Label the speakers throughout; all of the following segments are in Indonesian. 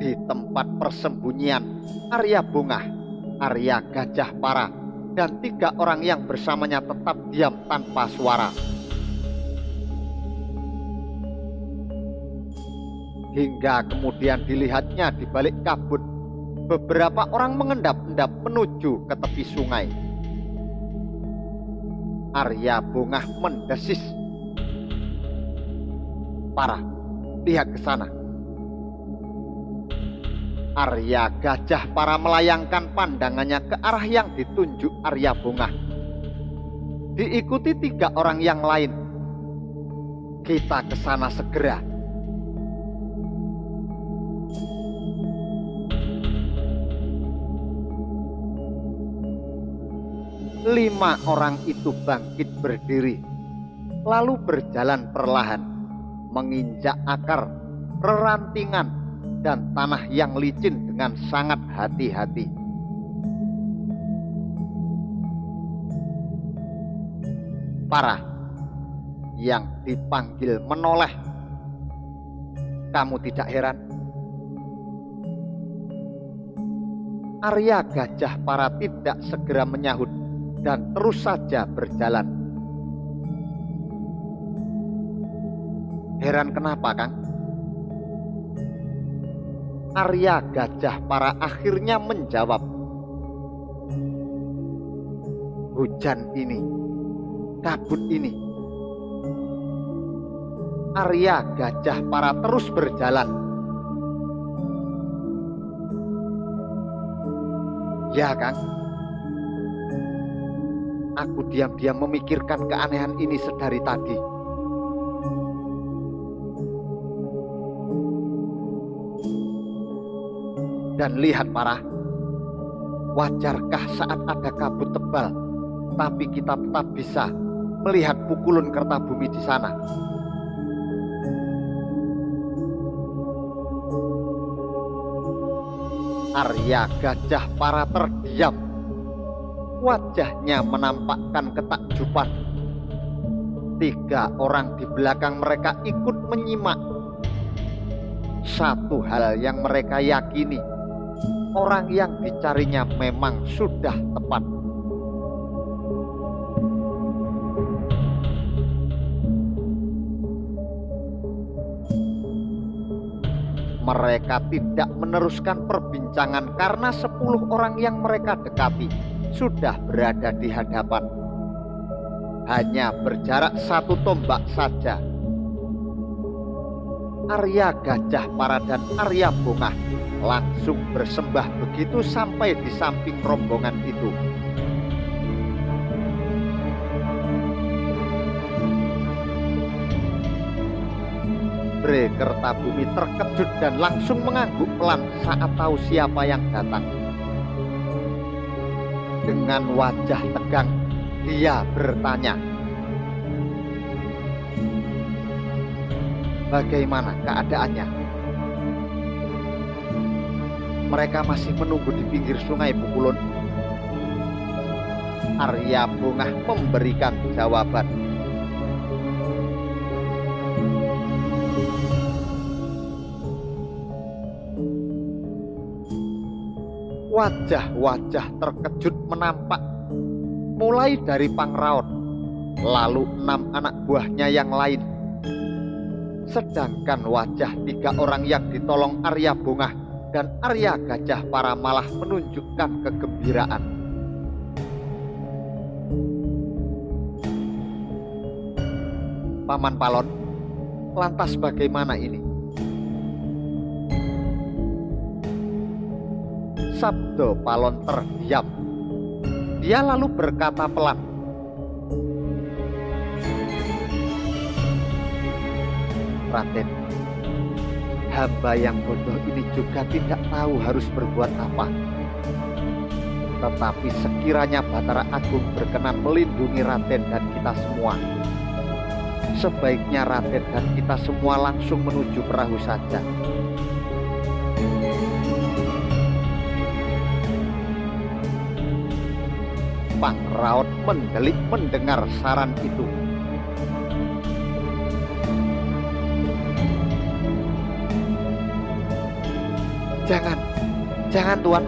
Speaker 1: di tempat persembunyian Arya Bungah, Arya Gajah Para, dan 3 orang yang bersamanya tetap diam tanpa suara. Hingga kemudian dilihatnya di balik kabut, beberapa orang mengendap-endap menuju ke tepi sungai. Arya Bungah mendesis, "Para, lihat ke sana." Arya Gajah Para melayangkan pandangannya ke arah yang ditunjuk Arya Bungah. Diikuti 3 orang yang lain. "Kita ke sana segera." Lima orang itu bangkit berdiri, lalu berjalan perlahan, menginjak akar, rerantingan, dan tanah yang licin dengan sangat hati-hati. "Para," yang dipanggil menoleh, "kamu tidak heran?" Arya Gajah Para tidak segera menyahut dan terus saja berjalan. "Heran kenapa, Kang?" Arya Gajah Para akhirnya menjawab, "Hujan ini, kabut ini." Arya Gajah Para terus berjalan. "Ya, Kang. Aku diam-diam memikirkan keanehan ini sedari tadi. Dan lihat, Para, wajarkah saat ada kabut tebal, tapi kita tetap bisa melihat pukulan Kertabumi di sana?" Arya Gajah Para terdiam. Wajahnya menampakkan ketakjuban. 3 orang di belakang mereka ikut menyimak. Satu hal yang mereka yakini, orang yang dicarinya memang sudah tepat. Mereka tidak meneruskan perbincangan karena 10 orang yang mereka dekati sudah berada di hadapan. Hanya berjarak 1 tombak saja. Arya Gajah Para dan Arya Bungah langsung bersembah begitu sampai di samping rombongan itu. Bre Kertabumi terkejut dan langsung mengangguk pelan saat tahu siapa yang datang. Dengan wajah tegang, dia bertanya, "Bagaimana keadaannya?" "Mereka masih menunggu di pinggir sungai, Pukulun." Arya Bungah memberikan jawaban. Wajah-wajah terkejut menampak, mulai dari Pangraot, lalu 6 anak buahnya yang lain. Sedangkan wajah 3 orang yang ditolong Arya Bungah dan Arya Gajah Para malah menunjukkan kegembiraan. "Paman Palon, lantas bagaimana ini?" Sabdo Palon terdiam. Dia lalu berkata pelan, "Raden, hamba yang bodoh ini juga tidak tahu harus berbuat apa. Tetapi sekiranya Batara Agung berkenan melindungi Raden dan kita semua, sebaiknya Raden dan kita semua langsung menuju perahu saja." Pangraot mendelik mendengar saran itu. Jangan, jangan Tuan,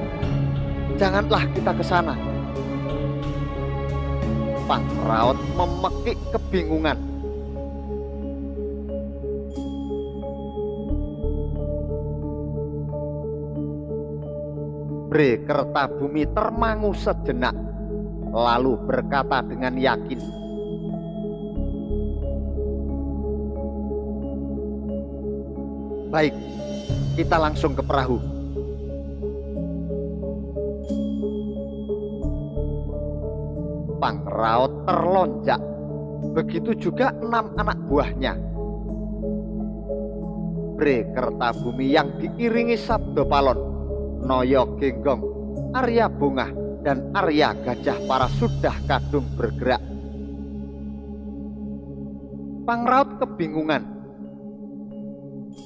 Speaker 1: janganlah kita ke sana. Pangraut memekik kebingungan. Bre Kertabumi termangu sejenak, lalu berkata dengan yakin, "Baik, kita langsung ke perahu." Pangraut terlonjak, begitu juga 6 anak buahnya. Bre Kertabumi yang diiringi Sabdo Palon, Noyo Genggong, Arya Bungah, dan Arya Gajah Para sudah kadung bergerak. Pangraut kebingungan,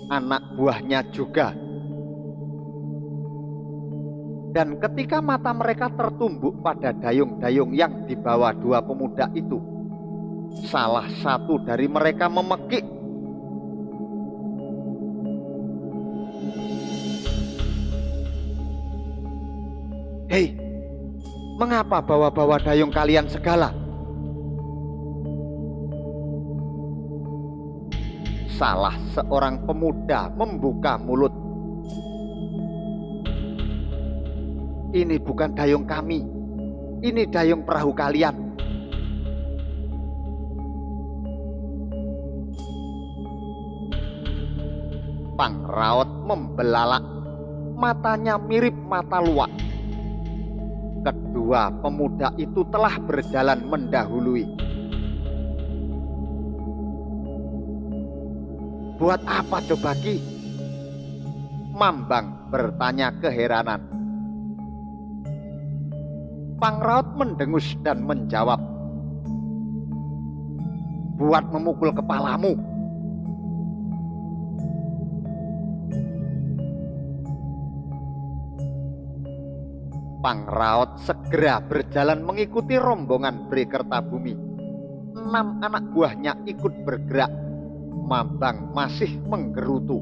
Speaker 1: anak buahnya juga. Dan ketika mata mereka tertumbuk pada dayung-dayung yang dibawa 2 pemuda itu, salah satu dari mereka memekik, "Hei, mengapa bawa-bawa dayung kalian segala?" Salah seorang pemuda membuka mulut. "Ini bukan dayung kami, ini dayung perahu kalian." Pangraut membelalak, matanya mirip mata luwak. Kedua pemuda itu telah berjalan mendahului. "Buat apa coba Ki?" Mambang bertanya keheranan. Pangraut mendengus dan menjawab, "Buat memukul kepalamu." Pangraut segera berjalan mengikuti rombongan Bre Kertabumi. 6 anak buahnya ikut bergerak. Mambang masih menggerutu.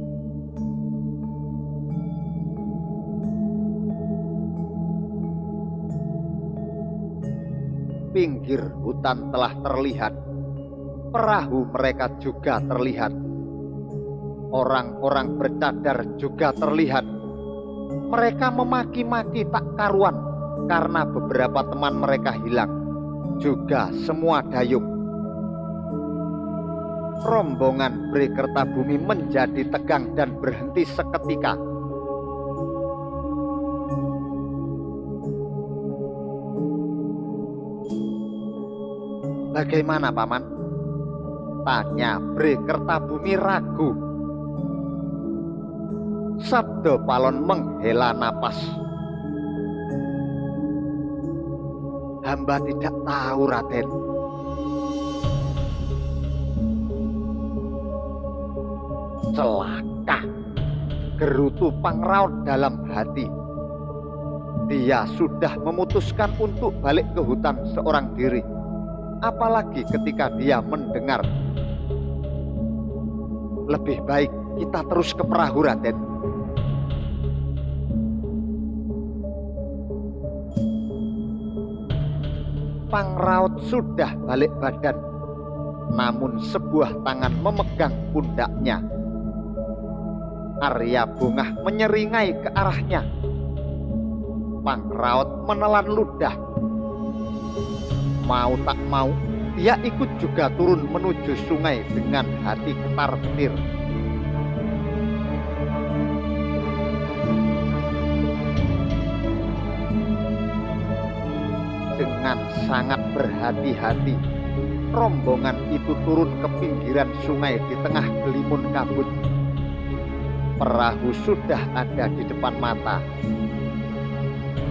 Speaker 1: Pinggir hutan telah terlihat. Perahu mereka juga terlihat. Orang-orang bercadar juga terlihat. Mereka memaki-maki tak karuan karena beberapa teman mereka hilang, juga semua dayung. Rombongan Bre Kertabumi menjadi tegang dan berhenti seketika. "Bagaimana Paman?" tanya Bre Kertabumi ragu. Sabdo Palon menghela napas. "Hamba tidak tahu Raden." "Celaka," gerutu Pangraut dalam hati. Dia sudah memutuskan untuk balik ke hutan seorang diri, apalagi ketika dia mendengar, "Lebih baik kita terus ke perahu Raden." Pangraut sudah balik badan, namun sebuah tangan memegang pundaknya. Arya Bungah menyeringai ke arahnya. Pangraut menelan ludah. Mau tak mau, dia ikut juga turun menuju sungai dengan hati getar-getir. Dengan sangat berhati-hati, rombongan itu turun ke pinggiran sungai di tengah gelimun kabut. Perahu sudah ada di depan mata.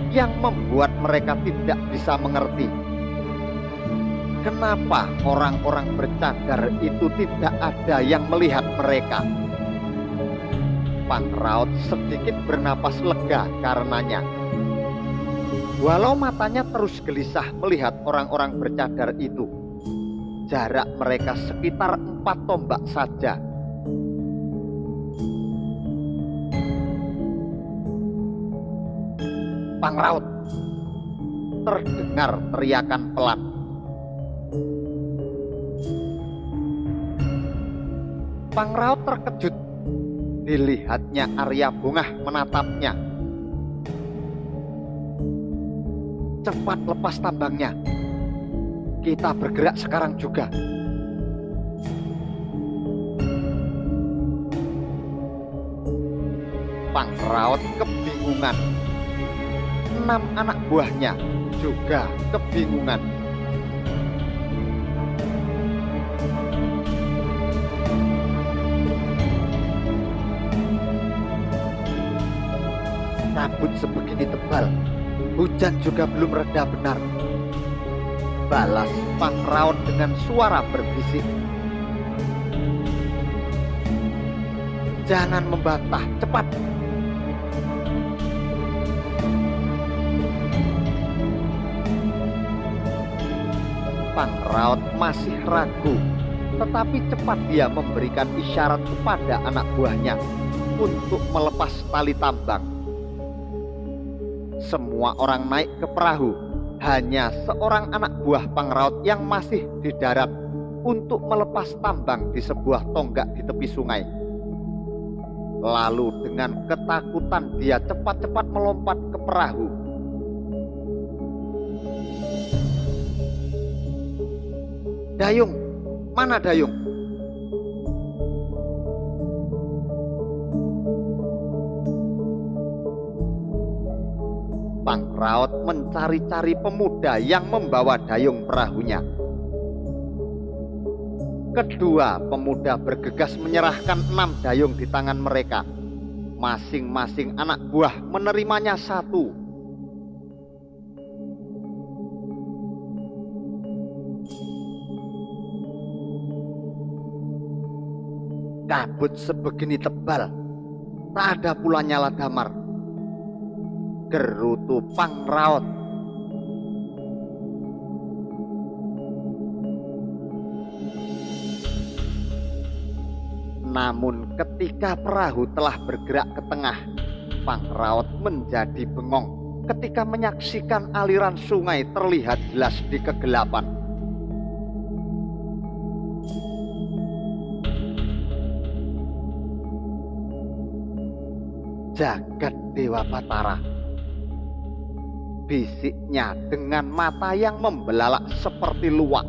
Speaker 1: Yang membuat mereka tidak bisa mengerti, kenapa orang-orang bercadar itu tidak ada yang melihat mereka. Pangraut sedikit bernapas lega karenanya. Walau matanya terus gelisah melihat orang-orang bercadar itu, jarak mereka sekitar 4 tombak saja. Pangraut! Terdengar teriakan pelan. Pangraut terkejut. Dilihatnya Arya Bungah menatapnya. Cepat lepas tambangnya. Kita bergerak sekarang juga. Pangraut kebingungan. 6 anak buahnya juga kebingungan. Kabut sebegini tebal, hujan juga belum reda benar. Balas Pangraut dengan suara berbisik. Jangan membantah, cepat. Pangraut masih ragu, tetapi cepat dia memberikan isyarat kepada anak buahnya untuk melepas tali tambang. Semua orang naik ke perahu, hanya seorang anak buah Pangraut yang masih di darat untuk melepas tambang di sebuah tonggak di tepi sungai. Lalu dengan ketakutan dia cepat-cepat melompat ke perahu. Dayung, mana Dayung? Pangraut mencari-cari pemuda yang membawa dayung perahunya. Kedua pemuda bergegas menyerahkan 6 dayung di tangan mereka. Masing-masing anak buah menerimanya 1. Kabut sebegini tebal, tak ada pula nyala damar. Gerutu Pangraut. Namun ketika perahu telah bergerak ke tengah, Pangraut menjadi bengong ketika menyaksikan aliran sungai terlihat jelas di kegelapan. Jagat Dewa Batara, bisiknya dengan mata yang membelalak seperti luwak.